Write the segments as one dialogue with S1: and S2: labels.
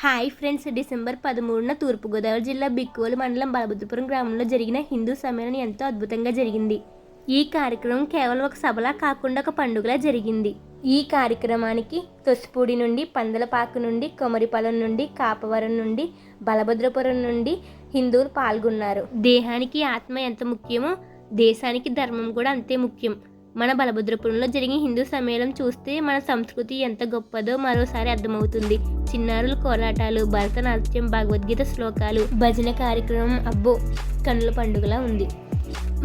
S1: Hi friends, December 13న తూర్పుగోదావరి జిల్లా బిక్కోలు మండలం బలభద్రపురం గ్రామంలో జరిగిన హిందూ సమ్మేళనం ఎంతో అద్భుతంగా జరిగింది. ఈ కార్యక్రమం కేవలం ఒక సభలా కాకుండా ఒక పండుగలా జరిగింది. ఈ కార్యక్రమానికి తొస్పూడి నుండి, పందలపాకు నుండి, కొమరిపాలెం నుండి, కాపవరం నుండి, బలభద్రపురం నుండి హిందువులు పాల్గొన్నారు. దేహానికి ఆత్మ ఎంత ముఖ్యమో దేశానికి ధర్మం కూడా అంతే ముఖ్యం. మన బలభద్రపురంలో జరిగిన హిందూ సమ్మేళనం చూస్తే మన సంస్కృతి ఎంత గొప్పదో మరోసారి అర్థమవుతుంది. చిన్నారుల కోలాటాలు, భరతనాట్యం, భగవద్గీత శ్లోకాలు, భజన కార్యక్రమం అబ్బో కన్నుల పండుగలా ఉంది.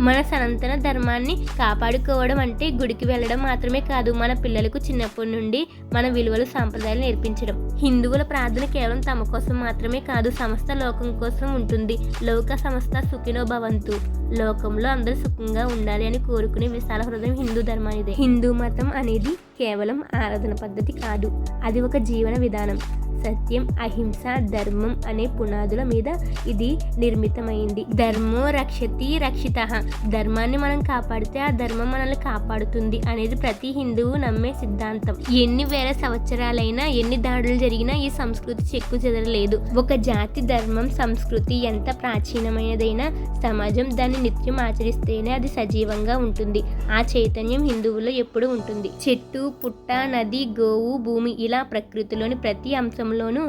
S1: మన సనాతన ధర్మాన్ని కాపాడుకోవడం అంటే గుడికి వెళ్ళడం మాత్రమే కాదు, మన పిల్లలకు చిన్నప్పటి నుండి మన విలువలు, సాంప్రదాయాలు నేర్పించడం. హిందువుల ప్రార్థన కేవలం తమ కోసం మాత్రమే కాదు, సమస్త లోకం కోసం ఉంటుంది. లోక సమస్త సుఖినో భవంతు, లోకంలో అందరూ సుఖంగా ఉండాలి అని కోరుకునే విశాల హృదయం హిందూ ధర్మానిదే. హిందూ మతం అనేది కేవలం ఆరాధన పద్ధతి కాదు, అది ఒక జీవన విధానం. సత్యం, అహింస, ధర్మం అనే పునాదుల మీద ఇది నిర్మితమైంది. ధర్మో రక్షతి రక్షితః, ధర్మాన్ని మనం కాపాడితే ఆ ధర్మం మనల్ని కాపాడుతుంది అనేది ప్రతి హిందువు నమ్మే సిద్ధాంతం. ఎన్ని వేల సంవత్సరాలైనా, ఎన్ని దాడులు జరిగినా ఈ సంస్కృతి చెక్కు చెదరలేదు. ఒక జాతి ధర్మం, సంస్కృతి ఎంత ప్రాచీనమైనదైనా సమాజం దాన్ని నిత్యం ఆచరిస్తేనే అది సజీవంగా ఉంటుంది. ఆ చైతన్యం హిందువుల్లో ఎప్పుడూ ఉంటుంది. చెట్టు, పుట్ట, నది, గోవు, భూమి ఇలా ప్రకృతిలోని ప్రతి అంశంలోనూ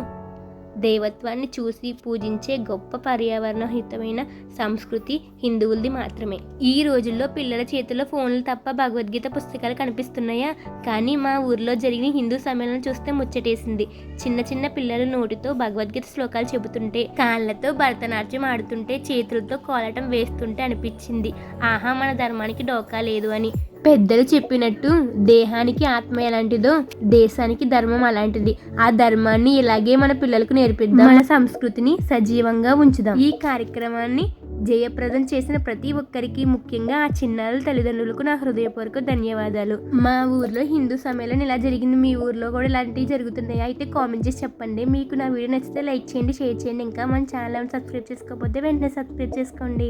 S1: దైవత్వాన్ని చూసి పూజించే గొప్ప పర్యావరణహితమైన సంస్కృతి హిందువులది మాత్రమే. ఈ రోజుల్లో పిల్లల చేతుల్లో ఫోన్లు తప్ప భగవద్గీత పుస్తకాలు కనిపిస్తున్నాయా? కానీ మా ఊర్లో జరిగిన హిందూ సమ్మేళనం చూస్తే ముచ్చటేసింది. చిన్న చిన్న పిల్లలు నోటితో భగవద్గీత శ్లోకాలు చెబుతుంటే, కాళ్ళతో భరతనాట్యం ఆడుతుంటే, చేతులతో కోలాటం వేస్తుంటే అనిపించింది, ఆహా మన ధర్మానికి డోకా లేదు అని. పెద్దలు చెప్పినట్టు దేహానికి ఆత్మ ఎలాంటిదో దేశానికి ధర్మం అలాంటిది. ఆ ధర్మాన్ని ఇలాగే మన పిల్లలకు నేర్పిద్దాం, మన సంస్కృతిని సజీవంగా ఉంచుదాం. ఈ కార్యక్రమాన్ని జయప్రదం చేసిన ప్రతి ఒక్కరికి, ముఖ్యంగా ఆ చిన్నారుల తల్లిదండ్రులకు నా హృదయపూర్వక ధన్యవాదాలు. మా ఊర్లో హిందూ సమ్మేళనం ఇలా జరిగింది, మీ ఊర్లో కూడా ఇలాంటివి జరుగుతున్నాయి అయితే కామెంట్ చేసి చెప్పండి. మీకు నా వీడియో నచ్చితే లైక్ చేయండి, షేర్ చేయండి. ఇంకా మన ఛానల్ సబ్స్క్రైబ్ చేసుకోకపోతే వెంటనే సబ్స్క్రైబ్ చేసుకోండి.